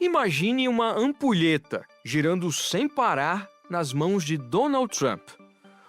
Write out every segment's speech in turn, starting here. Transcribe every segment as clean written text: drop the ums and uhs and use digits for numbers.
Imagine uma ampulheta girando sem parar nas mãos de Donald Trump.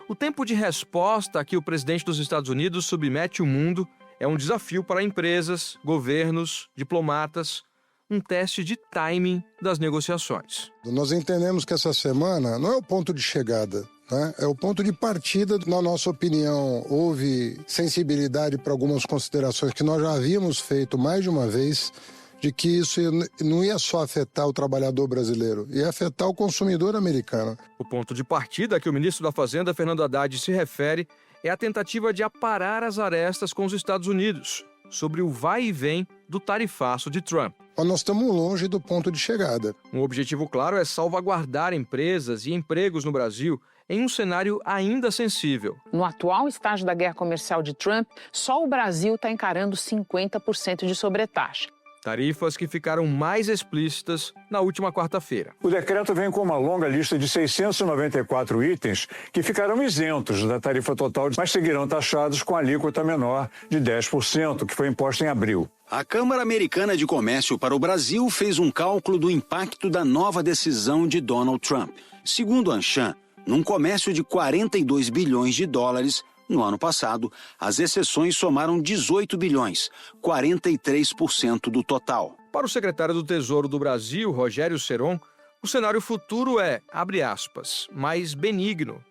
O tempo de resposta a que o presidente dos Estados Unidos submete o mundo é um desafio para empresas, governos, diplomatas, um teste de timing das negociações. Nós entendemos que essa semana não é o ponto de chegada, né? É o ponto de partida. Na nossa opinião, houve sensibilidade para algumas considerações que nós já havíamos feito mais de uma vez, de que isso não ia só afetar o trabalhador brasileiro, ia afetar o consumidor americano. O ponto de partida a que o ministro da Fazenda, Fernando Haddad, se refere é a tentativa de aparar as arestas com os Estados Unidos sobre o vai e vem do tarifaço de Trump. Mas nós estamos longe do ponto de chegada. Um objetivo claro é salvaguardar empresas e empregos no Brasil em um cenário ainda sensível. No atual estágio da guerra comercial de Trump, só o Brasil está encarando 50% de sobretaxa. Tarifas que ficaram mais explícitas na última quarta-feira. O decreto vem com uma longa lista de 694 itens que ficarão isentos da tarifa total, mas seguirão taxados com alíquota menor de 10%, que foi imposta em abril. A Câmara Americana de Comércio para o Brasil fez um cálculo do impacto da nova decisão de Donald Trump. Segundo a Anshan, num comércio de 42 bilhões de dólares, no ano passado, as exceções somaram 18 bilhões, 43% do total. Para o secretário do Tesouro do Brasil, Rogério Ceron, o cenário futuro é, abre aspas, mais benigno.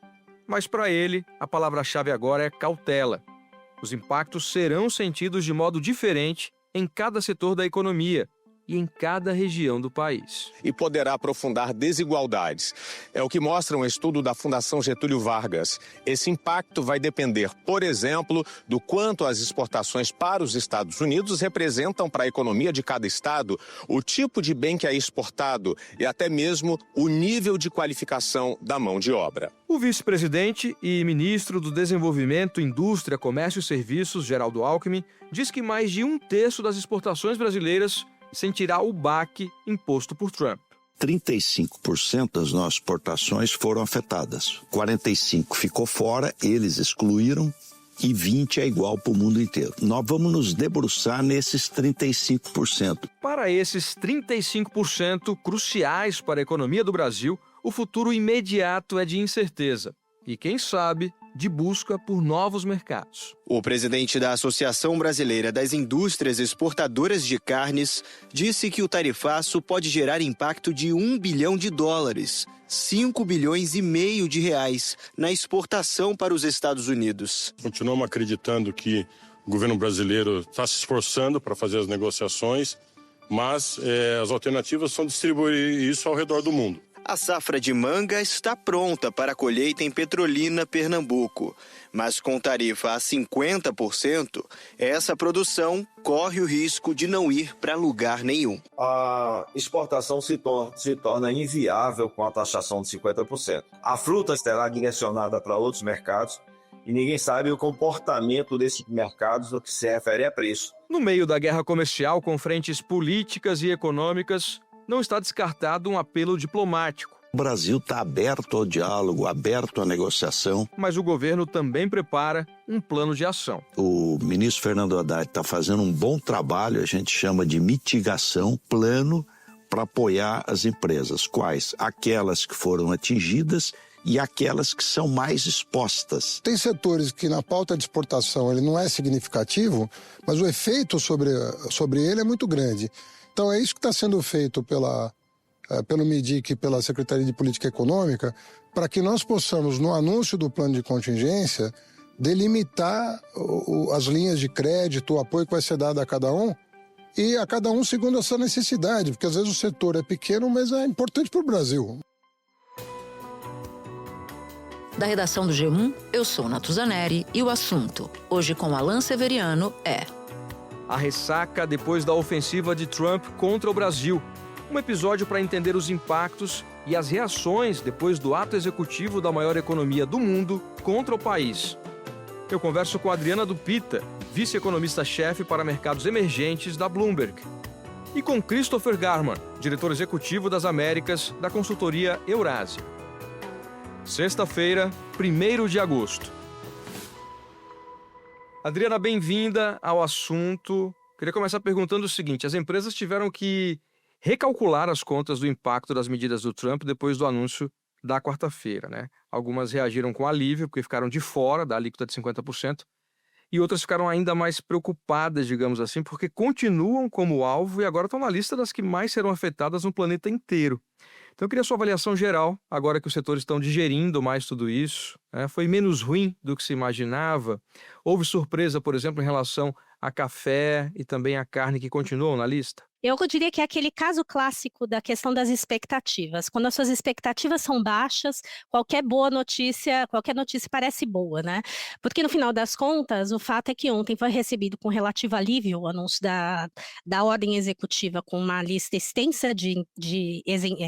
Mas para ele, a palavra-chave agora é cautela. Os impactos serão sentidos de modo diferente em cada setor da economia e em cada região do país. E poderá aprofundar desigualdades. É o que mostra um estudo da Fundação Getúlio Vargas. Esse impacto vai depender, por exemplo, do quanto as exportações para os Estados Unidos representam para a economia de cada estado, o tipo de bem que é exportado e até mesmo o nível de qualificação da mão de obra. O vice-presidente e ministro do Desenvolvimento, Indústria, Comércio e Serviços, Geraldo Alckmin, diz que mais de um terço das exportações brasileiras sentirá o baque imposto por Trump. 35% das nossas exportações foram afetadas. 45% ficou fora, eles excluíram, e 20% é igual para o mundo inteiro. Nós vamos nos debruçar nesses 35%. Para esses 35% cruciais para a economia do Brasil, o futuro imediato é de incerteza. E quem sabe, de busca por novos mercados. O presidente da Associação Brasileira das Indústrias Exportadoras de Carnes disse que o tarifaço pode gerar impacto de US$ 1 bilhão, 5,5 bilhões de reais na exportação para os Estados Unidos. Continuamos acreditando que o governo brasileiro está se esforçando para fazer as negociações, mas as alternativas são distribuir isso ao redor do mundo. A safra de manga está pronta para a colheita em Petrolina, Pernambuco. Mas com tarifa a 50%, essa produção corre o risco de não ir para lugar nenhum. A exportação se torna inviável com a taxação de 50%. A fruta será direcionada para outros mercados e ninguém sabe o comportamento desses mercados no que se refere a preço. No meio da guerra comercial com frentes políticas e econômicas, não está descartado um apelo diplomático. O Brasil está aberto ao diálogo, aberto à negociação. Mas o governo também prepara um plano de ação. O ministro Fernando Haddad está fazendo um bom trabalho, a gente chama de mitigação, plano para apoiar as empresas. Quais? Aquelas que foram atingidas e aquelas que são mais expostas. Tem setores que na pauta de exportação ele não é significativo, mas o efeito sobre ele é muito grande. Então é isso que está sendo feito pelo MIDIC e pela Secretaria de Política Econômica, para que nós possamos, no anúncio do plano de contingência, delimitar as linhas de crédito, o apoio que vai ser dado a cada um, e a cada um segundo a sua necessidade, porque às vezes o setor é pequeno, mas é importante para o Brasil. Da redação do G1, eu sou Natuzaneri e o assunto, hoje com Alan Severiano, é... A ressaca depois da ofensiva de Trump contra o Brasil. Um episódio para entender os impactos e as reações depois do ato executivo da maior economia do mundo contra o país. Eu converso com Adriana Dupita, vice-economista-chefe para mercados emergentes da Bloomberg. E com Christopher Garman, diretor executivo das Américas da consultoria Eurásia. Sexta-feira, 1º de agosto. Adriana, bem-vinda ao assunto. Queria começar perguntando o seguinte: as empresas tiveram que recalcular as contas do impacto das medidas do Trump depois do anúncio da quarta-feira, né? Algumas reagiram com alívio, porque ficaram de fora da alíquota de 50%, e outras ficaram ainda mais preocupadas, digamos assim, porque continuam como alvo e agora estão na lista das que mais serão afetadas no planeta inteiro. Então eu queria a sua avaliação geral, agora que os setores estão digerindo mais tudo isso, né? Foi menos ruim do que se imaginava? Houve surpresa, por exemplo, em relação a café e também a carne que continuam na lista? Eu diria que é aquele caso clássico da questão das expectativas. Quando as suas expectativas são baixas, qualquer notícia parece boa, né? Porque no final das contas, o fato é que ontem foi recebido com relativo alívio o anúncio da ordem executiva com uma lista extensa de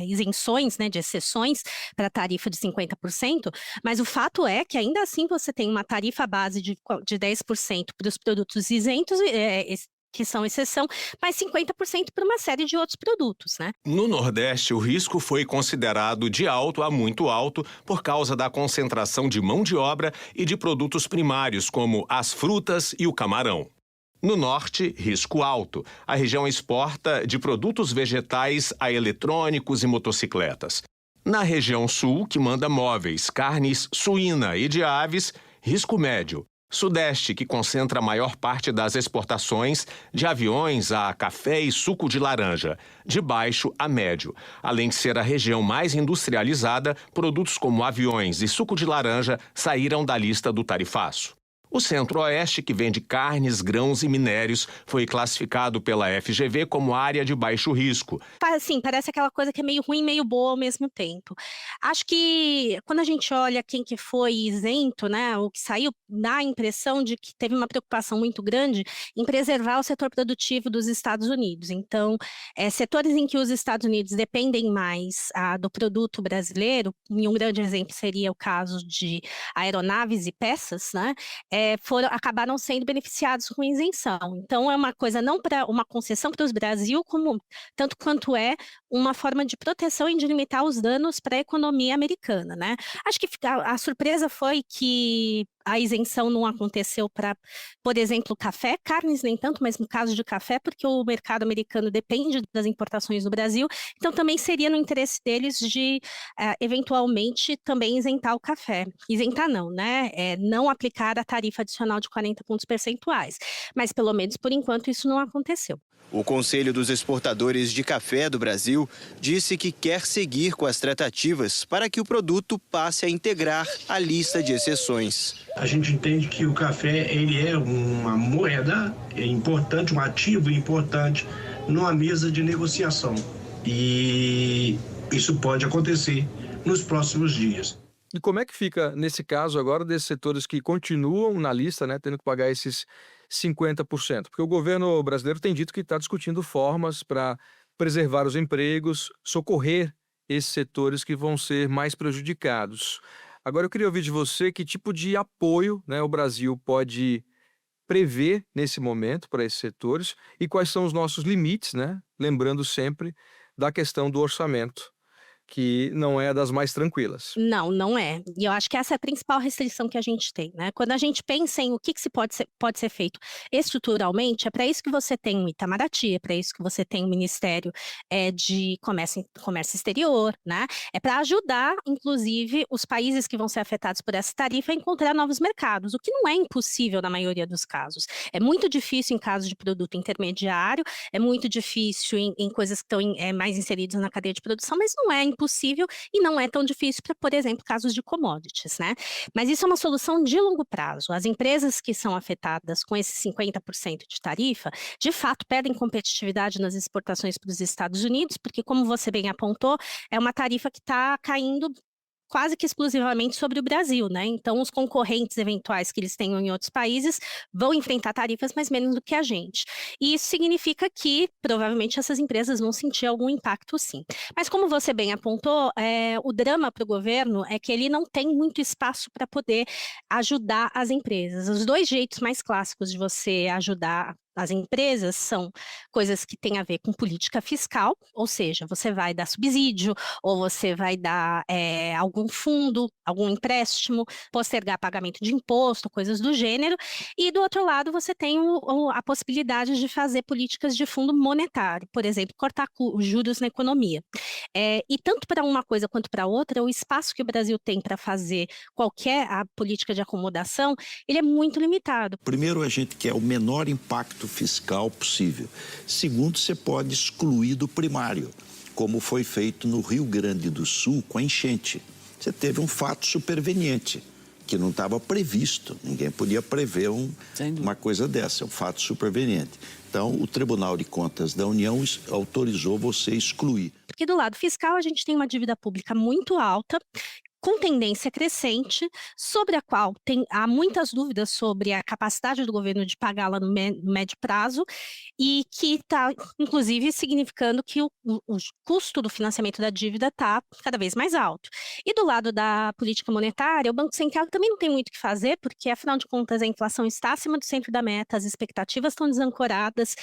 isenções, né, de exceções para a tarifa de 50%, mas o fato é que ainda assim você tem uma tarifa base de 10% para os produtos isentos, que são exceção, mas 50% para uma série de outros produtos, né? No Nordeste, o risco foi considerado de alto a muito alto por causa da concentração de mão de obra e de produtos primários, como as frutas e o camarão. No Norte, risco alto. A região exporta de produtos vegetais a eletrônicos e motocicletas. Na região Sul, que manda móveis, carnes suína e de aves, risco médio. Sudeste, que concentra a maior parte das exportações de aviões a café e suco de laranja, de baixo a médio. Além de ser a região mais industrializada, produtos como aviões e suco de laranja saíram da lista do tarifaço. O Centro-Oeste, que vende carnes, grãos e minérios, foi classificado pela FGV como área de baixo risco. Assim, parece aquela coisa que é meio ruim, meio boa ao mesmo tempo. Acho que quando a gente olha quem que foi isento, né, o que saiu, dá a impressão de que teve uma preocupação muito grande em preservar o setor produtivo dos Estados Unidos. Então, setores em que os Estados Unidos dependem mais do produto brasileiro, e um grande exemplo seria o caso de aeronaves e peças, né, acabaram sendo beneficiados com isenção. Então, é uma coisa não para uma concessão para o Brasil, tanto quanto é uma forma de proteção e de limitar os danos para a economia americana, né? Acho que a surpresa foi que a isenção não aconteceu para, por exemplo, café, carnes nem tanto, mas no caso de café, porque o mercado americano depende das importações do Brasil, então também seria no interesse deles de, eventualmente, também isentar o café. Isentar não, né? Não aplicar a tarifa adicional de 40 pontos percentuais, mas pelo menos por enquanto isso não aconteceu. O Conselho dos Exportadores de Café do Brasil disse que quer seguir com as tratativas para que o produto passe a integrar a lista de exceções. A gente entende que o café ele é uma moeda importante, um ativo importante numa mesa de negociação. E isso pode acontecer nos próximos dias. E como é que fica, nesse caso agora, desses setores que continuam na lista, né, tendo que pagar esses 50%? Porque o governo brasileiro tem dito que está discutindo formas para preservar os empregos, socorrer esses setores que vão ser mais prejudicados. Agora eu queria ouvir de você que tipo de apoio, né, o Brasil pode prever nesse momento para esses setores e quais são os nossos limites, né? Lembrando sempre da questão do orçamento, que não é das mais tranquilas. Não, não é. E eu acho que essa é a principal restrição que a gente tem, né? Quando a gente pensa em o que pode ser feito estruturalmente, é para isso que você tem o Itamaraty, é para isso que você tem o Ministério de Comércio Exterior, né? É para ajudar, inclusive, os países que vão ser afetados por essa tarifa a encontrar novos mercados, o que não é impossível na maioria dos casos. É muito difícil em casos de produto intermediário, é muito difícil em coisas que estão mais inseridas na cadeia de produção, mas não é impossível e não é tão difícil para, por exemplo, casos de commodities, né? Mas isso é uma solução de longo prazo. As empresas que são afetadas com esse 50% de tarifa, de fato, perdem competitividade nas exportações para os Estados Unidos, porque, como você bem apontou, é uma tarifa que está caindo quase que exclusivamente sobre o Brasil, né? Então, os concorrentes eventuais que eles tenham em outros países vão enfrentar tarifas mais menos do que a gente. E isso significa que, provavelmente, essas empresas vão sentir algum impacto, sim. Mas, como você bem apontou, o drama para o governo é que ele não tem muito espaço para poder ajudar as empresas. Os dois jeitos mais clássicos de você ajudar as empresas são coisas que têm a ver com política fiscal, ou seja, você vai dar subsídio, ou você vai dar algum fundo, algum empréstimo, postergar pagamento de imposto, coisas do gênero, e do outro lado você tem a possibilidade de fazer políticas de fundo monetário, por exemplo, cortar os juros na economia. E tanto para uma coisa quanto para outra, o espaço que o Brasil tem para fazer qualquer política de acomodação, ele é muito limitado. Primeiro, a gente quer o menor impacto fiscal possível. Segundo, você pode excluir do primário, como foi feito no Rio Grande do Sul com a enchente. Você teve um fato superveniente, que não estava previsto. Ninguém podia prever uma coisa dessa, um fato superveniente. Então, o Tribunal de Contas da União autorizou você excluir. Porque do lado fiscal, a gente tem uma dívida pública muito alta, com tendência crescente, sobre a qual há muitas dúvidas sobre a capacidade do governo de pagá-la no médio prazo, e que está, inclusive, significando que o custo do financiamento da dívida está cada vez mais alto. E do lado da política monetária, o Banco Central também não tem muito o que fazer, porque, afinal de contas, a inflação está acima do centro da meta, as expectativas estão desancoradas,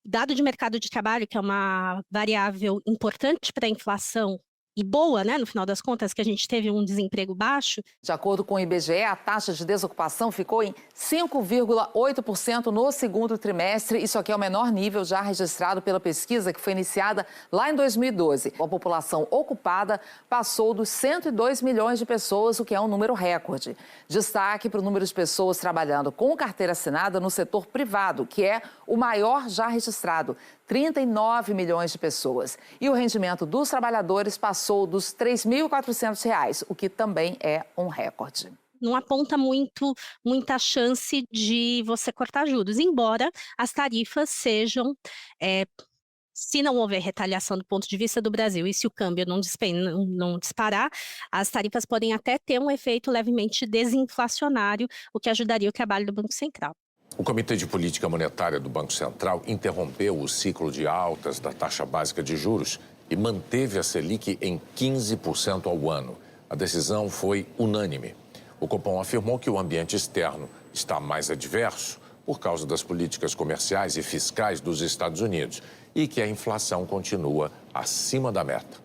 o dado de mercado de trabalho, que é uma variável importante para a inflação, e boa, né, no final das contas, que a gente teve um desemprego baixo. De acordo com o IBGE, a taxa de desocupação ficou em 5,8% no segundo trimestre. Isso aqui é o menor nível já registrado pela pesquisa, que foi iniciada lá em 2012. A população ocupada passou dos 102 milhões de pessoas, o que é um número recorde. Destaque para o número de pessoas trabalhando com carteira assinada no setor privado, que é o maior já registrado, 39 milhões de pessoas. E o rendimento dos trabalhadores passou dos R$ 3.400, o que também é um recorde. Não aponta muita chance de você cortar juros, embora as tarifas sejam, se não houver retaliação do ponto de vista do Brasil e se o câmbio não disparar, as tarifas podem até ter um efeito levemente desinflacionário, o que ajudaria o trabalho do Banco Central. O Comitê de Política Monetária do Banco Central interrompeu o ciclo de altas da taxa básica de juros e manteve a Selic em 15% ao ano. A decisão foi unânime. O Copom afirmou que o ambiente externo está mais adverso por causa das políticas comerciais e fiscais dos Estados Unidos e que a inflação continua acima da meta.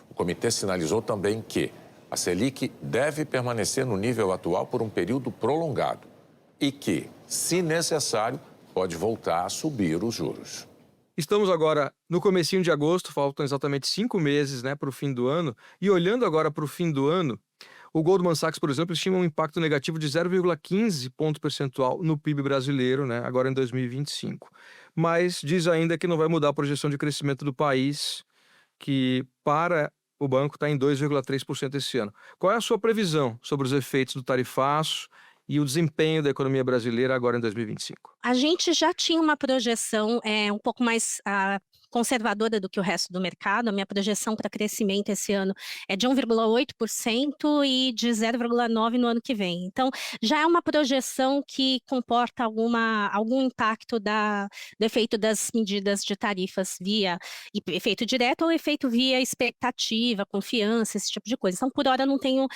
O comitê sinalizou também que a Selic deve permanecer no nível atual por um período prolongado e que, se necessário, pode voltar a subir os juros. Estamos agora no comecinho de agosto, faltam exatamente 5 meses, né, para o fim do ano. E olhando agora para o fim do ano, o Goldman Sachs, por exemplo, estima um impacto negativo de 0,15 ponto percentual no PIB brasileiro, né, agora em 2025. Mas diz ainda que não vai mudar a projeção de crescimento do país, que para o banco está em 2,3% esse ano. Qual é a sua previsão sobre os efeitos do tarifaço e o desempenho da economia brasileira agora em 2025? A gente já tinha uma projeção um pouco mais conservadora do que o resto do mercado. A minha projeção para crescimento esse ano é de 1,8% e de 0,9% no ano que vem. Então, já é uma projeção que comporta algum impacto do efeito das medidas de tarifas via efeito direto ou efeito via expectativa, confiança, esse tipo de coisa. Então, por hora, não tenho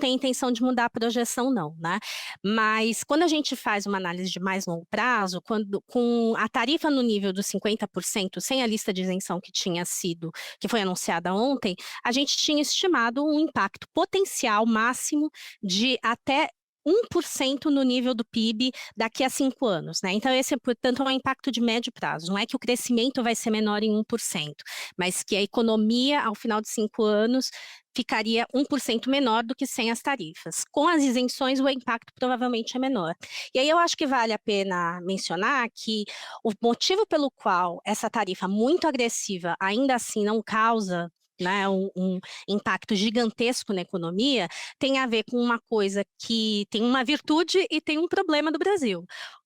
intenção de mudar a projeção, não, né? Mas, quando a gente faz uma análise de mais longo prazo, com a tarifa no nível dos 50%, sem a lista de isenção que foi anunciada ontem, a gente tinha estimado um impacto potencial máximo de até 1% no nível do PIB daqui a 5 anos, né? Então, esse, portanto, é um impacto de médio prazo. Não é que o crescimento vai ser menor em 1%, mas que a economia, ao final de 5 anos, ficaria 1% menor do que sem as tarifas. Com as isenções, o impacto provavelmente é menor. E aí eu acho que vale a pena mencionar que o motivo pelo qual essa tarifa muito agressiva ainda assim não causa, né, um impacto gigantesco na economia, tem a ver com uma coisa que tem uma virtude e tem um problema do Brasil.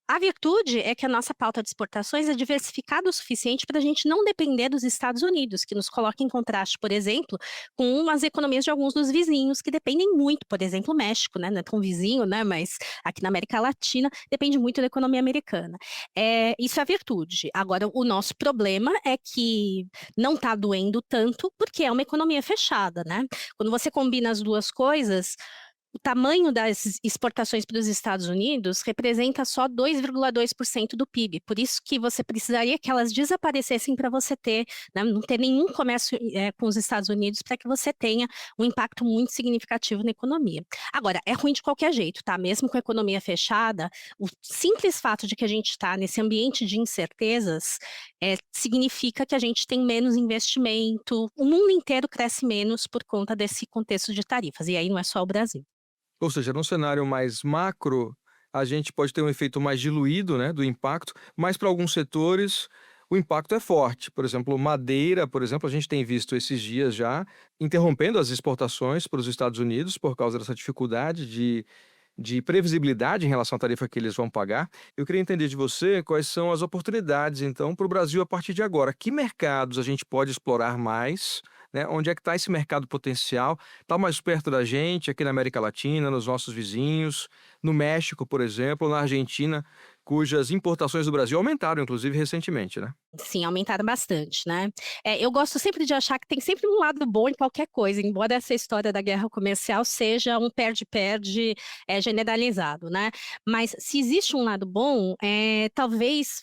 A virtude é que a nossa pauta de exportações é diversificada o suficiente para a gente não depender dos Estados Unidos, que nos coloca em contraste, por exemplo, com as economias de alguns dos vizinhos, que dependem muito, por exemplo, o México, né? Não é tão vizinho, né? Mas aqui na América Latina depende muito da economia americana. Isso é a virtude. Agora, o nosso problema é que não está doendo tanto, porque é uma economia fechada, né? Quando você combina as duas coisas, o tamanho das exportações para os Estados Unidos representa só 2,2% do PIB. Por isso que você precisaria que elas desaparecessem para você ter, né, não ter nenhum comércio com os Estados Unidos para que você tenha um impacto muito significativo na economia. Agora, é ruim de qualquer jeito, tá? Mesmo com a economia fechada, o simples fato de que a gente está nesse ambiente de incertezas significa que a gente tem menos investimento, o mundo inteiro cresce menos por conta desse contexto de tarifas, e aí não é só o Brasil. Ou seja, num cenário mais macro, a gente pode ter um efeito mais diluído, né, do impacto, mas para alguns setores o impacto é forte. Por exemplo, madeira, por exemplo, a gente tem visto esses dias já interrompendo as exportações para os Estados Unidos por causa dessa dificuldade de previsibilidade em relação à tarifa que eles vão pagar. Eu queria entender de você quais são as oportunidades, então, para o Brasil a partir de agora. Que mercados a gente pode explorar mais? Né? Onde é que está esse mercado potencial? Está mais perto da gente, aqui na América Latina, nos nossos vizinhos, no México, por exemplo, na Argentina, cujas importações do Brasil aumentaram, inclusive, recentemente, né? Sim, aumentaram bastante, né? Eu gosto sempre de achar que tem sempre um lado bom em qualquer coisa, embora essa história da guerra comercial seja um perde-perde generalizado, né? Mas se existe um lado bom, talvez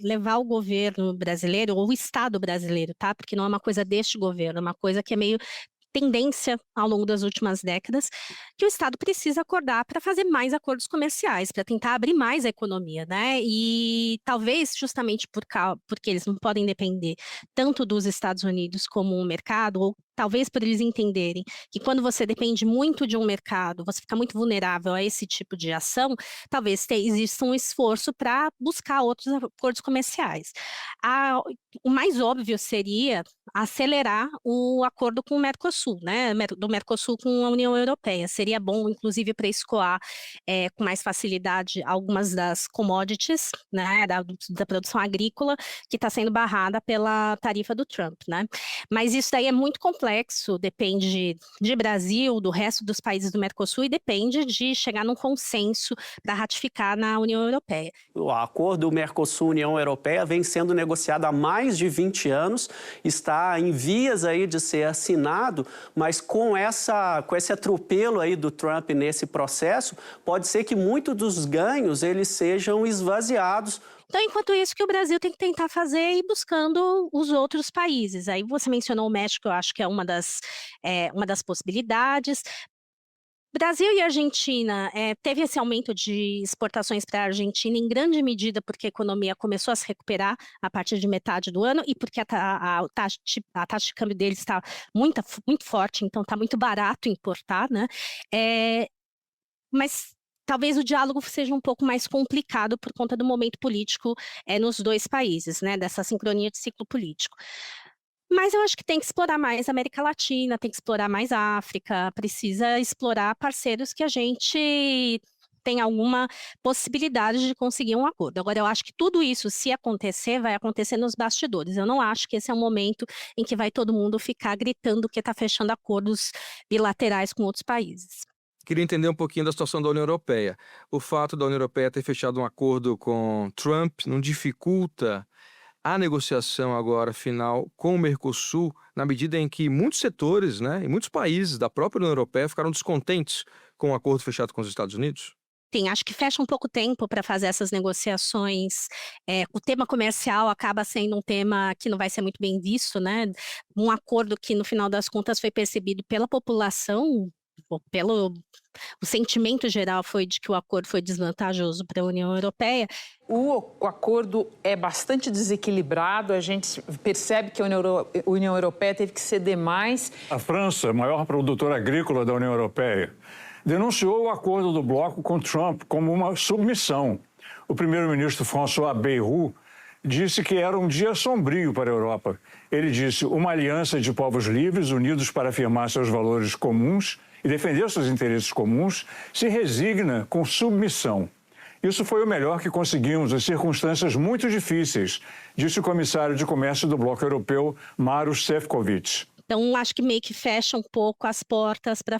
levar o governo brasileiro, ou o Estado brasileiro, tá? Porque não é uma coisa deste governo, é uma coisa que é meio tendência ao longo das últimas décadas, que o Estado precisa acordar para fazer mais acordos comerciais, para tentar abrir mais a economia, né? E talvez justamente porque eles não podem depender tanto dos Estados Unidos como um mercado, ou talvez por eles entenderem que quando você depende muito de um mercado, você fica muito vulnerável a esse tipo de ação, talvez exista um esforço para buscar outros acordos comerciais. O mais óbvio seria acelerar o acordo com o Mercosul, né? Do Mercosul com a União Europeia. Seria bom, inclusive, para escoar com mais facilidade algumas das commodities, né, da produção agrícola, que está sendo barrada pela tarifa do Trump, né? Mas isso daí é muito complexo, depende de Brasil, do resto dos países do Mercosul e depende de chegar num consenso para ratificar na União Europeia. O acordo Mercosul-União Europeia vem sendo negociado há mais de 20 anos, está em vias aí de ser assinado, mas com esse atropelo aí do Trump nesse processo, pode ser que muitos dos ganhos eles sejam esvaziados. Então, enquanto isso, que o Brasil tem que tentar fazer e ir buscando os outros países. Aí você mencionou o México, eu acho que é uma das possibilidades. Brasil e Argentina, teve esse aumento de exportações para a Argentina em grande medida porque a economia começou a se recuperar a partir de metade do ano e porque a taxa de câmbio deles está muito forte, então está muito barato importar, né? Mas talvez o diálogo seja um pouco mais complicado por conta do momento político nos dois países, né? Dessa sincronia de ciclo político. Mas eu acho que tem que explorar mais a América Latina, tem que explorar mais a África, precisa explorar parceiros que a gente tem alguma possibilidade de conseguir um acordo. Agora, eu acho que tudo isso, se acontecer, vai acontecer nos bastidores. Eu não acho que esse é um momento em que vai todo mundo ficar gritando que está fechando acordos bilaterais com outros países. Queria entender um pouquinho da situação da União Europeia. O fato da União Europeia ter fechado um acordo com Trump não dificulta a negociação agora final com o Mercosul, na medida em que muitos setores, né, e muitos países da própria União Europeia ficaram descontentes com o acordo fechado com os Estados Unidos? Sim, acho que fecha um pouco tempo para fazer essas negociações. O tema comercial acaba sendo um tema que não vai ser muito bem visto, né? Um acordo que, no final das contas, foi percebido pela população, o sentimento geral foi de que o acordo foi desvantajoso para a União Europeia. O acordo é bastante desequilibrado, a gente percebe que a União Europeia teve que ceder mais. A França, maior produtora agrícola da União Europeia, denunciou o acordo do bloco com Trump como uma submissão. O primeiro-ministro François Bayrou disse que era um dia sombrio para a Europa. Ele disse: uma aliança de povos livres unidos para afirmar seus valores comuns e defender seus interesses comuns se resigna com submissão. Isso foi o melhor que conseguimos em circunstâncias muito difíceis, disse o comissário de Comércio do Bloco Europeu, Maroš Šefčovič. Então, acho que meio que fecha um pouco as portas para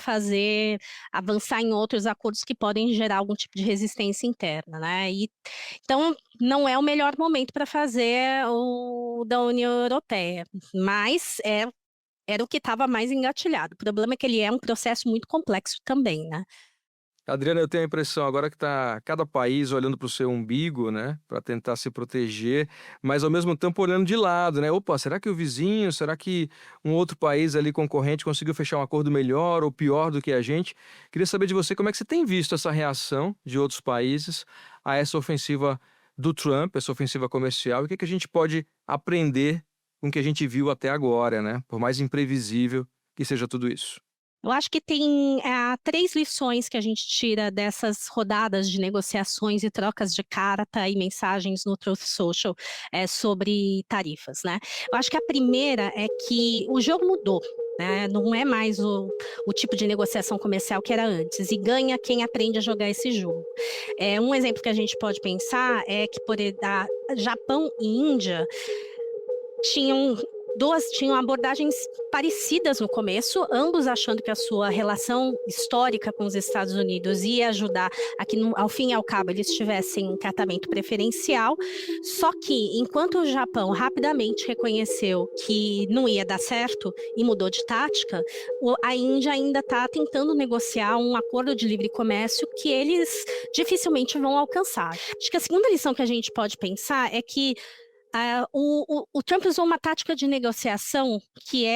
avançar em outros acordos que podem gerar algum tipo de resistência interna, né? Então, não é o melhor momento para fazer o da União Europeia, mas era o que estava mais engatilhado. O problema é que ele é um processo muito complexo também, né? Adriana, eu tenho a impressão agora que está cada país olhando para o seu umbigo, né, para tentar se proteger, mas ao mesmo tempo olhando de lado, né? Opa, será que o vizinho, será que um outro país ali concorrente conseguiu fechar um acordo melhor ou pior do que a gente? Queria saber de você como é que você tem visto essa reação de outros países a essa ofensiva do Trump, essa ofensiva comercial, e o que a gente pode aprender com o que a gente viu até agora, né? Por mais imprevisível que seja tudo isso. Eu acho que tem 3 lições que a gente tira dessas rodadas de negociações e trocas de carta e mensagens no Truth Social sobre tarifas, né? Eu acho que a primeira é que o jogo mudou. Né? Não é mais o tipo de negociação comercial que era antes, e ganha quem aprende a jogar esse jogo. Um exemplo que a gente pode pensar é que Japão e Índia tinham abordagens parecidas no começo, ambos achando que a sua relação histórica com os Estados Unidos ia ajudar a que, ao fim e ao cabo, eles tivessem um tratamento preferencial. Só que, enquanto o Japão rapidamente reconheceu que não ia dar certo e mudou de tática, a Índia ainda está tentando negociar um acordo de livre comércio que eles dificilmente vão alcançar. Acho que a segunda lição que a gente pode pensar é que o Trump usou uma tática de negociação que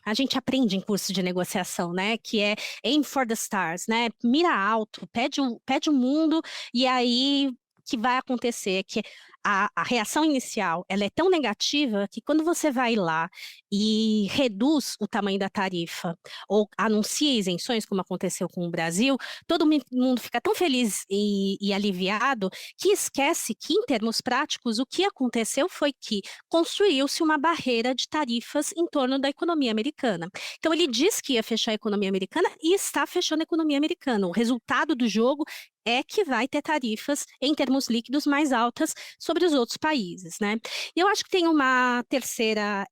a gente aprende em curso de negociação, né? Que é aim for the stars, né? Mira alto, pede o mundo, e aí o que vai acontecer é que a reação inicial ela é tão negativa que quando você vai lá e reduz o tamanho da tarifa ou anuncia isenções, como aconteceu com o Brasil, todo mundo fica tão feliz e aliviado que esquece que, em termos práticos, o que aconteceu foi que construiu-se uma barreira de tarifas em torno da economia americana. Então, ele disse que ia fechar a economia americana e está fechando a economia americana. O resultado do jogo é que vai ter tarifas em termos líquidos mais altas sobre os outros países, né? E eu acho que tem uma terceira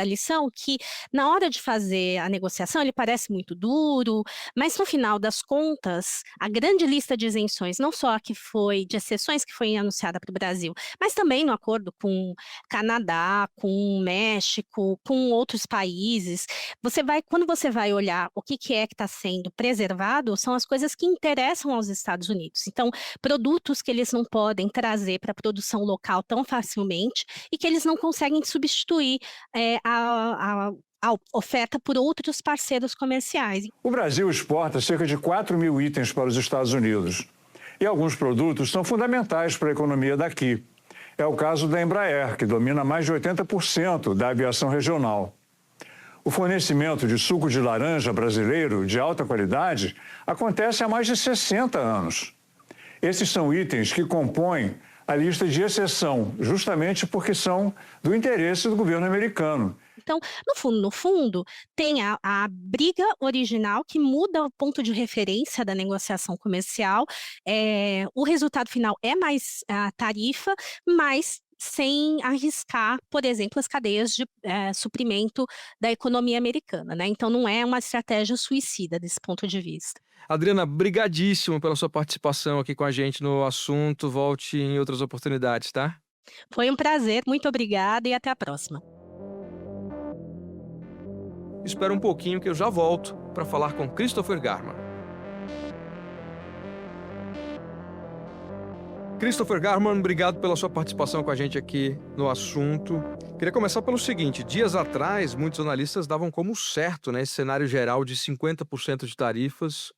lição que, na hora de fazer a negociação, ele parece muito duro, mas no final das contas, a grande lista de isenções, não só de exceções que foi anunciada para o Brasil, mas também no acordo com Canadá, com México, com outros países, quando você vai olhar o que é que está sendo preservado, são as coisas que interessam aos Estados Unidos. Então, produtos que eles não podem trazer para a produção local tão facilmente e que eles não conseguem substituir a oferta por outros parceiros comerciais. O Brasil exporta cerca de 4 mil itens para os Estados Unidos. E alguns produtos são fundamentais para a economia daqui. É o caso da Embraer, que domina mais de 80% da aviação regional. O fornecimento de suco de laranja brasileiro de alta qualidade acontece há mais de 60 anos. Esses são itens que compõem a lista de exceção, justamente porque são do interesse do governo americano. Então, no fundo, tem a briga original que muda o ponto de referência da negociação comercial. O resultado final é mais tarifa, mas sem arriscar, por exemplo, as cadeias de suprimento da economia americana, né? Então, não é uma estratégia suicida desse ponto de vista. Adriana, brigadíssimo pela sua participação aqui com a gente no assunto. Volte em outras oportunidades, tá? Foi um prazer, muito obrigada e até a próxima. Espera um pouquinho que eu já volto para falar com Christopher Garman. Christopher Garman, obrigado pela sua participação com a gente aqui no assunto. Queria começar pelo seguinte: dias atrás, muitos analistas davam como certo, né, esse cenário geral de 50% de tarifas.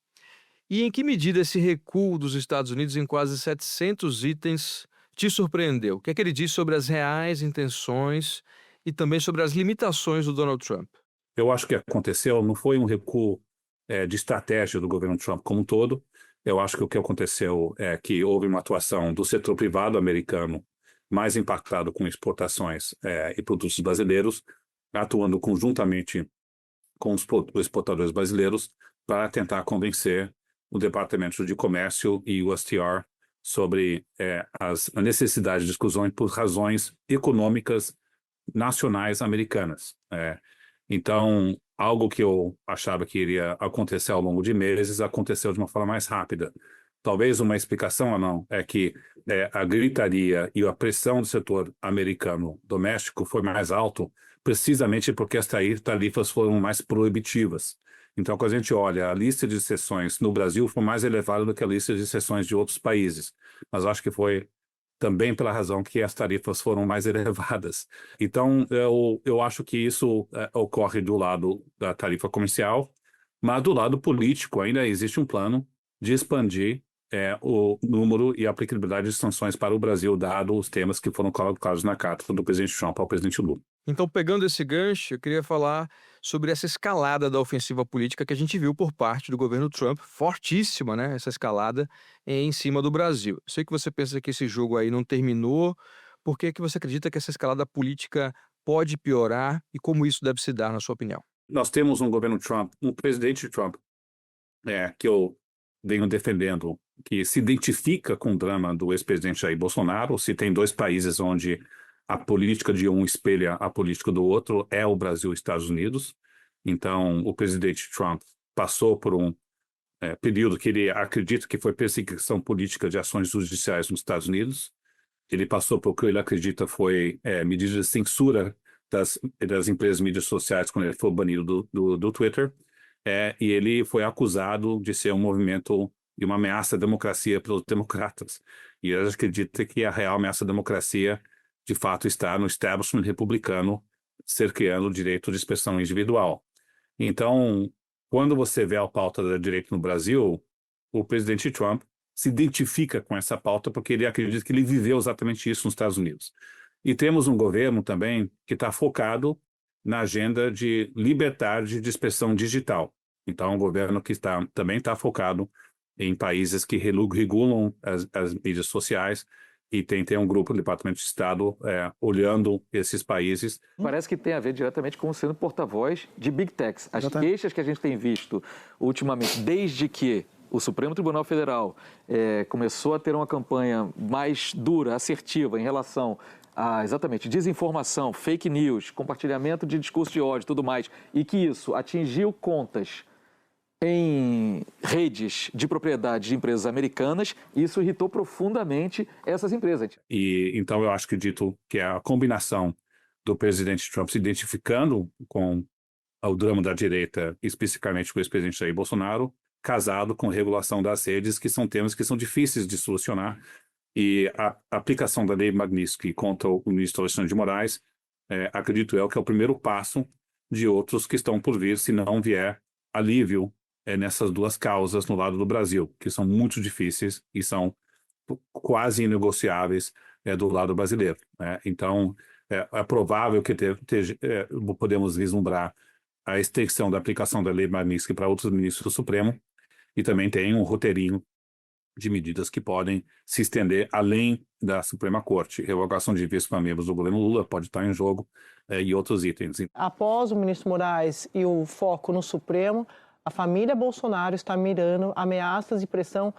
E em que medida esse recuo dos Estados Unidos em quase 700 itens te surpreendeu? O que é que ele diz sobre as reais intenções e também sobre as limitações do Donald Trump? Eu acho que aconteceu não foi um recuo de estratégia do governo Trump como um todo. Eu acho que o que aconteceu é que houve uma atuação do setor privado americano mais impactado com exportações e produtos brasileiros, atuando conjuntamente com os exportadores brasileiros para tentar convencer o Departamento de Comércio e o USTR sobre a necessidade de exclusão por razões econômicas nacionais americanas. Então, algo que eu achava que iria acontecer ao longo de meses, aconteceu de uma forma mais rápida. Talvez uma explicação ou não é que a gritaria e a pressão do setor americano doméstico foi mais alto precisamente porque as tarifas foram mais proibitivas. Então, quando a gente olha, a lista de exceções no Brasil foi mais elevada do que a lista de exceções de outros países. Mas acho que foi também pela razão que as tarifas foram mais elevadas. Então, eu acho que isso ocorre do lado da tarifa comercial, mas do lado político ainda existe um plano de expandir o número e a aplicabilidade de sanções para o Brasil, dado os temas que foram colocados na carta do presidente Trump ao presidente Lula. Então, pegando esse gancho, eu queria falar sobre essa escalada da ofensiva política que a gente viu por parte do governo Trump, fortíssima, né? Essa escalada em cima do Brasil. Eu sei que você pensa que esse jogo aí não terminou. Por que você acredita que essa escalada política pode piorar e como isso deve se dar, na sua opinião? Nós temos um governo Trump, um presidente Trump, que eu venho defendendo, que se identifica com o drama do ex-presidente Jair Bolsonaro. Se tem dois países onde a política de um espelha a política do outro, é o Brasil e os Estados Unidos. Então, o presidente Trump passou por um período que ele acredita que foi perseguição política de ações judiciais nos Estados Unidos. Ele passou por o que ele acredita foi medidas de censura das empresas de mídias sociais quando ele foi banido do Twitter. E ele foi acusado de ser um movimento e uma ameaça à democracia pelos democratas. E ele acredita que a real ameaça à democracia de fato está no establishment republicano cerceando o direito de expressão individual. Então, quando você vê a pauta da direita no Brasil, o presidente Trump se identifica com essa pauta porque ele acredita que ele viveu exatamente isso nos Estados Unidos. E temos um governo também que está focado na agenda de liberdade de expressão digital. Então, é um governo que também está focado em países que regulam as mídias sociais, e tem um grupo do Departamento de Estado olhando esses países. Parece que tem a ver diretamente com sendo porta-voz de Big Techs. As queixas que a gente tem visto ultimamente, desde que o Supremo Tribunal Federal começou a ter uma campanha mais dura, assertiva em relação a, exatamente, desinformação, fake news, compartilhamento de discurso de ódio e tudo mais, e que isso atingiu contas em redes de propriedade de empresas americanas, isso irritou profundamente essas empresas. E então eu acredito que a combinação do presidente Trump se identificando com o drama da direita, especificamente com o ex-presidente Jair Bolsonaro, casado com regulação das redes, que são temas que são difíceis de solucionar, e a aplicação da lei Magnitsky contra o ministro Alexandre de Moraes, acredito eu que é o primeiro passo de outros que estão por vir, se não vier alívio nessas duas causas no lado do Brasil, que são muito difíceis e são quase inegociáveis do lado brasileiro. Então, é provável que podemos vislumbrar a extensão da aplicação da lei Magnitsky para outros ministros do Supremo, e também tem um roteirinho de medidas que podem se estender além da Suprema Corte. Revogação de visto para membros do governo Lula pode estar em jogo, e outros itens. Após o ministro Moraes e o foco no Supremo, a família Bolsonaro está mirando ameaças e pressão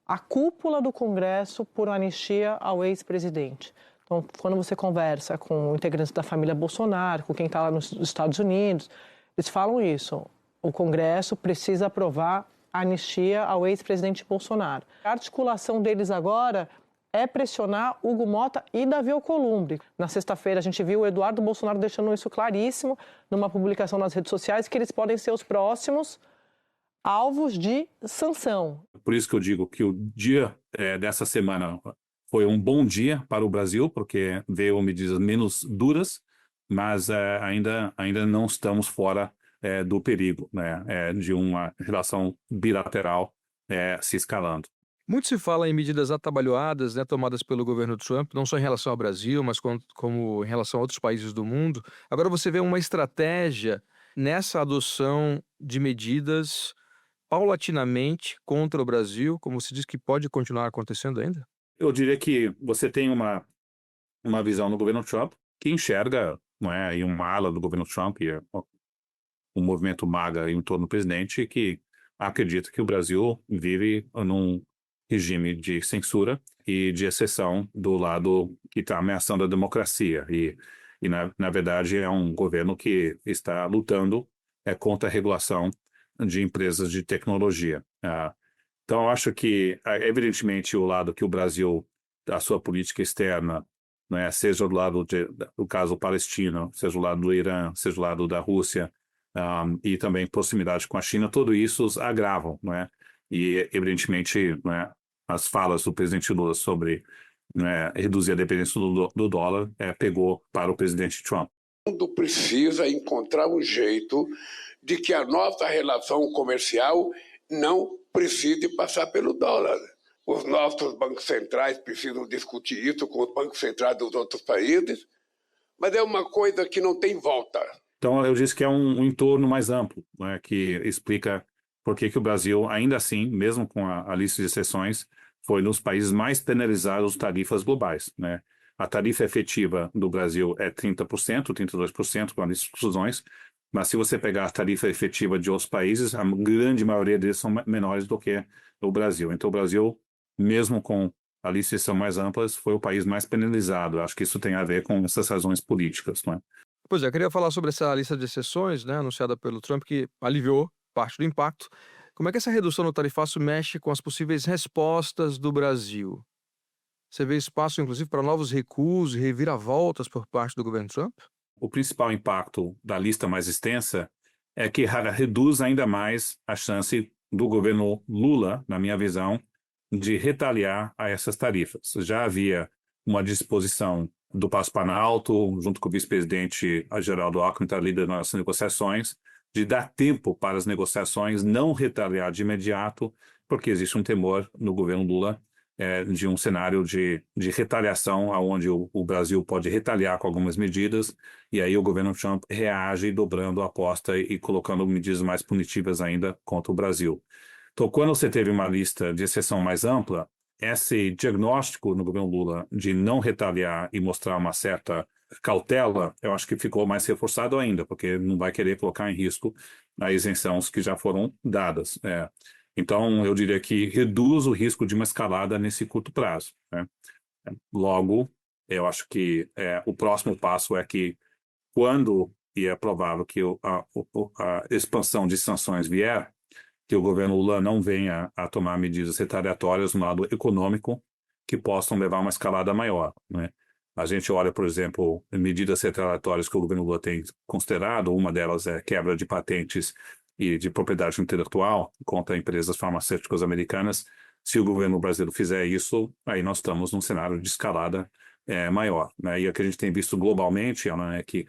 à cúpula do Congresso por anistia ao ex-presidente. Então, quando você conversa com integrantes da família Bolsonaro, com quem está lá nos Estados Unidos, eles falam isso. O Congresso precisa aprovar a anistia ao ex-presidente Bolsonaro. A articulação deles agora é pressionar Hugo Mota e Davi Alcolumbre. Na sexta-feira, a gente viu o Eduardo Bolsonaro deixando isso claríssimo numa publicação nas redes sociais, que eles podem ser os próximos alvos de sanção. Por isso que eu digo que o dia dessa semana foi um bom dia para o Brasil, porque veio medidas menos duras, mas ainda não estamos fora do perigo, de uma relação bilateral se escalando. Muito se fala em medidas atabalhoadas, tomadas pelo governo Trump, não só em relação ao Brasil, mas como em relação a outros países do mundo. Agora você vê uma estratégia nessa adoção de medidas paulatinamente contra o Brasil, como se diz que pode continuar acontecendo ainda? Eu diria que você tem uma visão no governo Trump que enxerga, e uma ala do governo Trump, e um movimento MAGA em torno do presidente, que acredita que o Brasil vive num regime de censura e de exceção do lado que está ameaçando a democracia. E na verdade, é um governo que está lutando contra a regulação de empresas de tecnologia. Então, eu acho que, evidentemente, o lado que o Brasil, a sua política externa, né, seja do lado do caso palestino, seja do lado do Irã, seja do lado da Rússia, e também proximidade com a China, tudo isso os agravam, né? E, evidentemente, né, as falas do presidente Lula sobre, né, reduzir a dependência do dólar pegou para o presidente Trump. O mundo precisa encontrar um jeito de que a nossa relação comercial não precise passar pelo dólar. Os nossos bancos centrais precisam discutir isso com os bancos centrais dos outros países, mas é uma coisa que não tem volta. Então, eu disse que é um entorno mais amplo, né, que explica por que o Brasil, ainda assim, mesmo com a lista de exceções, foi nos países mais penalizados tarifas globais, né? A tarifa efetiva do Brasil é 30%, 32%, com as exclusões, mas se você pegar a tarifa efetiva de outros países, a grande maioria deles são menores do que o Brasil. Então, o Brasil, mesmo com a lista de exceções mais amplas, foi o país mais penalizado. Acho que isso tem a ver com essas razões políticas, né? Pois é, eu queria falar sobre essa lista de exceções, né, anunciada pelo Trump, que aliviou parte do impacto. Como é que essa redução no tarifaço mexe com as possíveis respostas do Brasil? Você vê espaço, inclusive, para novos recuos e reviravoltas por parte do governo Trump? O principal impacto da lista mais extensa é que reduz ainda mais a chance do governo Lula, na minha visão, de retaliar a essas tarifas. Já havia uma disposição do Passo Planalto, junto com o vice-presidente Geraldo Alckmin, que está liderando as negociações, de dar tempo para as negociações, não retaliar de imediato, porque existe um temor no governo Lula de um cenário de retaliação, onde o Brasil pode retaliar com algumas medidas, e aí o governo Trump reage dobrando a aposta e colocando medidas mais punitivas ainda contra o Brasil. Então, quando você teve uma lista de exceção mais ampla, esse diagnóstico no governo Lula de não retaliar e mostrar uma certa cautela, eu acho que ficou mais reforçado ainda, porque não vai querer colocar em risco as isenções que já foram dadas. Então, eu diria que reduz o risco de uma escalada nesse curto prazo, né? Logo, eu acho que o próximo passo é que, quando, e é provável que a expansão de sanções vier, que o governo Lula não venha a tomar medidas retaliatórias no lado econômico que possam levar a uma escalada maior, né? A gente olha, por exemplo, medidas retaliatórias que o governo Lula tem considerado, uma delas é quebra de patentes e de propriedade intelectual contra empresas farmacêuticas americanas. Se o governo brasileiro fizer isso, aí nós estamos num cenário de escalada maior, né? E o que a gente tem visto globalmente é que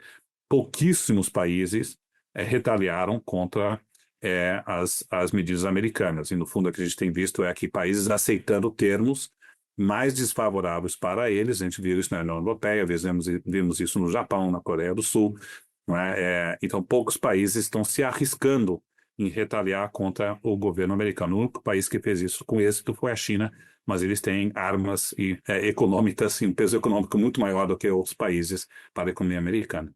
pouquíssimos países retaliaram contra as medidas americanas. E, no fundo, o que a gente tem visto é que países aceitando termos mais desfavoráveis para eles. A gente viu isso na União Europeia, vimos isso no Japão, na Coreia do Sul, não é? Então, poucos países estão se arriscando em retaliar contra o governo americano. O único país que fez isso com êxito foi a China, mas eles têm armas econômicas e um peso econômico muito maior do que outros países para a economia americana.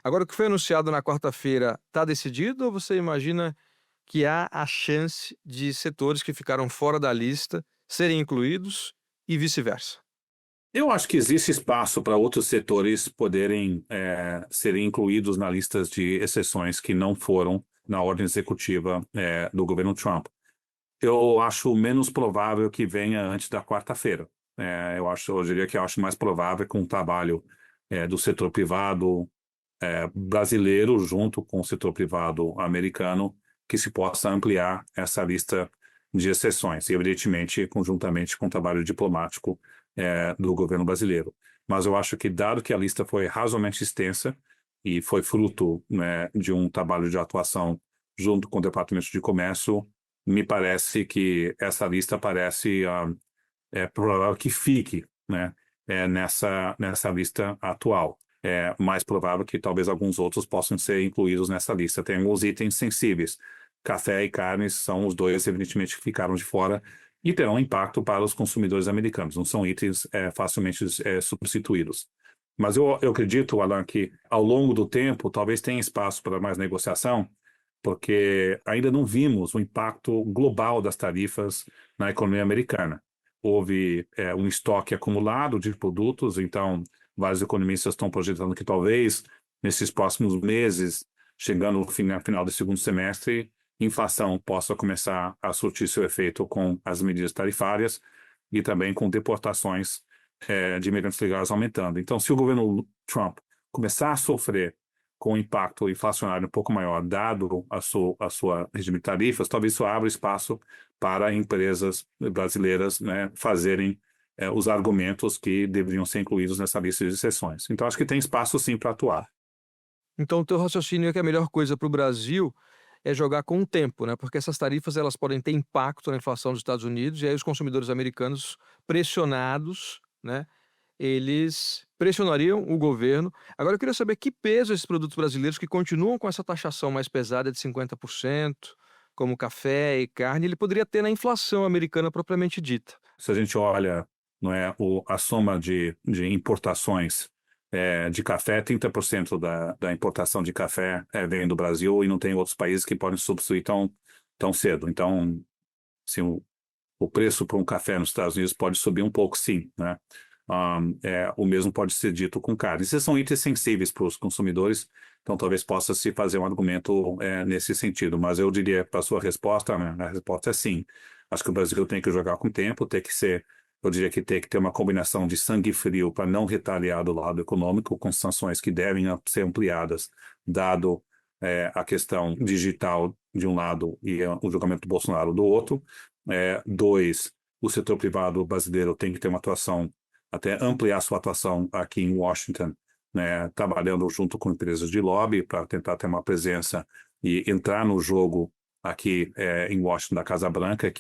Agora, o que foi anunciado na quarta-feira está decidido, ou você imagina que há a chance de setores que ficaram fora da lista serem incluídos e vice-versa? Eu acho que existe espaço para outros setores poderem serem incluídos na lista de exceções que não foram na ordem executiva do governo Trump. Eu acho menos provável que venha antes da quarta-feira. Eu diria que eu acho mais provável com o trabalho do setor privado brasileiro junto com o setor privado americano que se possa ampliar essa lista de exceções, e evidentemente conjuntamente com o trabalho diplomático do governo brasileiro. Mas eu acho que, dado que a lista foi razoavelmente extensa e foi fruto, né, de um trabalho de atuação junto com o Departamento de Comércio, me parece que essa lista parece provável que fique, né, nessa lista atual. É mais provável que talvez alguns outros possam ser incluídos nessa lista. Tem alguns itens sensíveis. Café e carnes são os dois, evidentemente, que ficaram de fora e terão impacto para os consumidores americanos. Não são itens facilmente substituídos. Mas eu acredito, Alan, que ao longo do tempo talvez tenha espaço para mais negociação, porque ainda não vimos o impacto global das tarifas na economia americana. Houve um estoque acumulado de produtos, então vários economistas estão projetando que talvez nesses próximos meses, chegando no final do segundo semestre, inflação possa começar a surtir seu efeito com as medidas tarifárias e também com deportações de imigrantes legais aumentando. Então, se o governo Trump começar a sofrer com um impacto inflacionário um pouco maior, dado a sua regime de tarifas, talvez isso abra espaço para empresas brasileiras, né, fazerem os argumentos que deveriam ser incluídos nessa lista de exceções. Então, acho que tem espaço, sim, para atuar. Então, o teu raciocínio é que a melhor coisa para o Brasil é jogar com o tempo, né? Porque essas tarifas elas podem ter impacto na inflação dos Estados Unidos e aí os consumidores americanos pressionados, né? Eles pressionariam o governo. Agora, eu queria saber que peso esses produtos brasileiros que continuam com essa taxação mais pesada de 50%, como café e carne, ele poderia ter na inflação americana propriamente dita. Se a gente olha, não é, a soma de importações de café, 30% da importação de café vem do Brasil e não tem outros países que podem substituir tão cedo. Então, assim, o preço para um café nos Estados Unidos pode subir um pouco, sim, né? O mesmo pode ser dito com carne. Esses são itens sensíveis para os consumidores, então talvez possa se fazer um argumento nesse sentido. Mas eu diria, para a sua resposta, né, a resposta é sim. Acho que o Brasil tem que jogar com o tempo, eu diria que tem que ter uma combinação de sangue frio para não retaliar do lado econômico, com sanções que devem ser ampliadas, dado a questão digital de um lado e o julgamento do Bolsonaro do outro. 2, o setor privado brasileiro tem que ter uma atuação, até ampliar sua atuação aqui em Washington, né, trabalhando junto com empresas de lobby para tentar ter uma presença e entrar no jogo aqui em Washington da Casa Branca,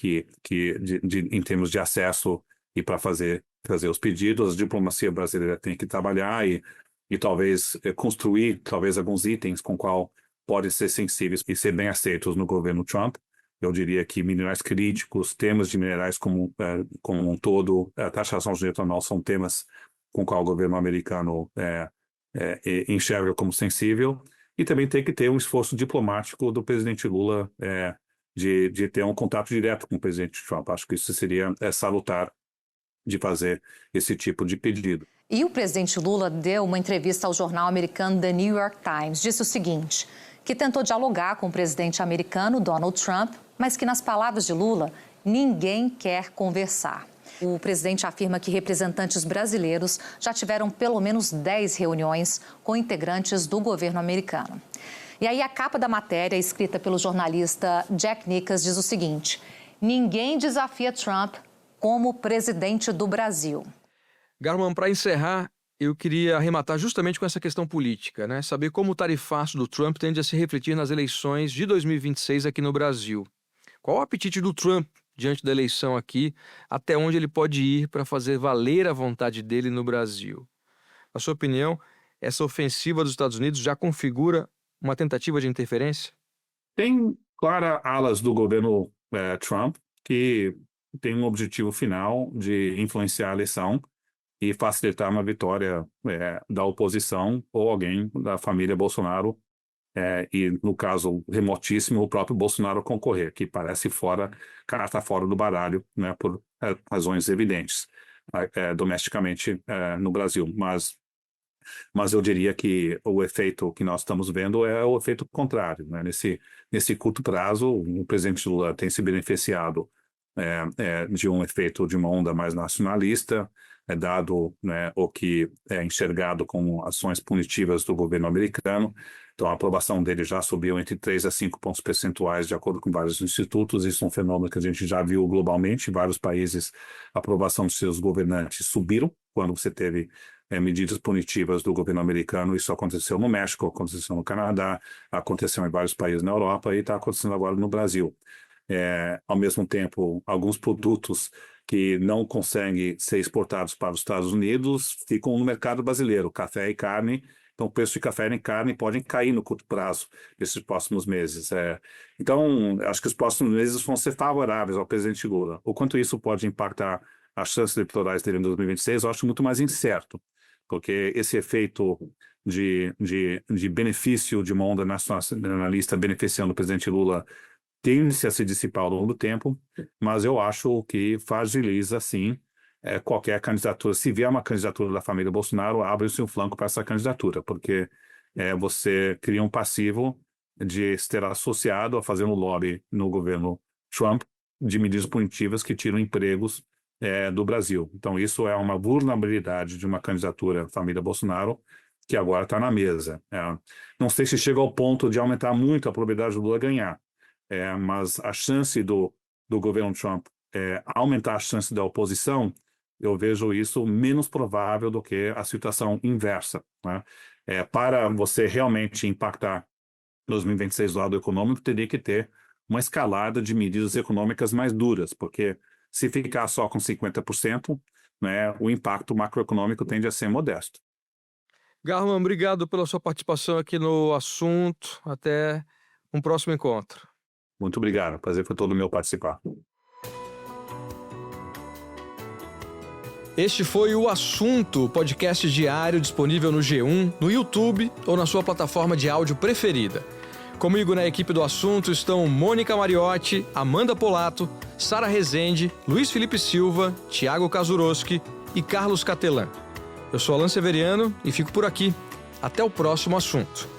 em termos de acesso e para fazer os pedidos. A diplomacia brasileira tem que trabalhar e talvez construir alguns itens com qual podem ser sensíveis e ser bem aceitos no governo Trump. Eu diria que minerais críticos, temas de minerais como um todo, a taxação de etanol são temas com qual o governo americano enxerga como sensível. E também tem que ter um esforço diplomático do presidente Lula de ter um contato direto com o presidente Trump. Acho que isso seria salutar de fazer esse tipo de pedido. E o presidente Lula deu uma entrevista ao jornal americano The New York Times. Disse o seguinte, que tentou dialogar com o presidente americano Donald Trump, mas que, nas palavras de Lula, ninguém quer conversar. O presidente afirma que representantes brasileiros já tiveram pelo menos 10 reuniões com integrantes do governo americano. E aí a capa da matéria, escrita pelo jornalista Jack Nickas, diz o seguinte: ninguém desafia Trump como presidente do Brasil. Garman, para encerrar, eu queria arrematar justamente com essa questão política, né? Saber como o tarifaço do Trump tende a se refletir nas eleições de 2026 aqui no Brasil. Qual o apetite do Trump diante da eleição aqui, até onde ele pode ir para fazer valer a vontade dele no Brasil? Na sua opinião, essa ofensiva dos Estados Unidos já configura uma tentativa de interferência? Tem clara alas do governo Trump que tem um objetivo final de influenciar a eleição e facilitar uma vitória da oposição ou alguém da família Bolsonaro, e, no caso remotíssimo, o próprio Bolsonaro concorrer, que parece carta fora do baralho, né, por razões evidentes, domesticamente no Brasil. Mas eu diria que o efeito que nós estamos vendo é o efeito contrário, né? Nesse curto prazo, o presidente Lula tem se beneficiado de um efeito de uma onda mais nacionalista, dado, né, o que é enxergado como ações punitivas do governo americano. Então, a aprovação dele já subiu entre 3 a 5 pontos percentuais, de acordo com vários institutos. Isso é um fenômeno que a gente já viu globalmente. Em vários países, a aprovação de seus governantes subiram quando você teve medidas punitivas do governo americano. Isso aconteceu no México, aconteceu no Canadá, aconteceu em vários países na Europa e está acontecendo agora no Brasil. Ao mesmo tempo, alguns produtos que não conseguem ser exportados para os Estados Unidos ficam no mercado brasileiro, café e carne. Então, o preço de café e carne podem cair no curto prazo nesses próximos meses. Então, acho que os próximos meses vão ser favoráveis ao presidente Lula. O quanto isso pode impactar as chances eleitorais dele em 2026, eu acho muito mais incerto, porque esse efeito de benefício de uma onda nacionalista beneficiando o presidente Lula tende-se a se dissipar ao longo do tempo, mas eu acho que fragiliza, sim, qualquer candidatura. Se vier uma candidatura da família Bolsonaro, abre-se um flanco para essa candidatura, porque você cria um passivo de se ter associado a fazer um lobby no governo Trump de medidas punitivas que tiram empregos do Brasil. Então, isso é uma vulnerabilidade de uma candidatura família Bolsonaro que agora está na mesa. Não sei se chega ao ponto de aumentar muito a probabilidade do Lula ganhar, mas a chance do governo Trump aumentar a chance da oposição, eu vejo isso menos provável do que a situação inversa, né? Para você realmente impactar 2026 do lado econômico, teria que ter uma escalada de medidas econômicas mais duras, porque se ficar só com 50%, né, o impacto macroeconômico tende a ser modesto. Garman, obrigado pela sua participação aqui no assunto. Até um próximo encontro. Muito obrigado. O prazer foi todo meu participar. Este foi o Assunto, podcast diário disponível no G1, no YouTube ou na sua plataforma de áudio preferida. Comigo na equipe do Assunto estão Mônica Mariotti, Amanda Polato, Sara Rezende, Luiz Felipe Silva, Thiago Kazuroski e Carlos Catelan. Eu sou Alan Severiano e fico por aqui. Até o próximo assunto.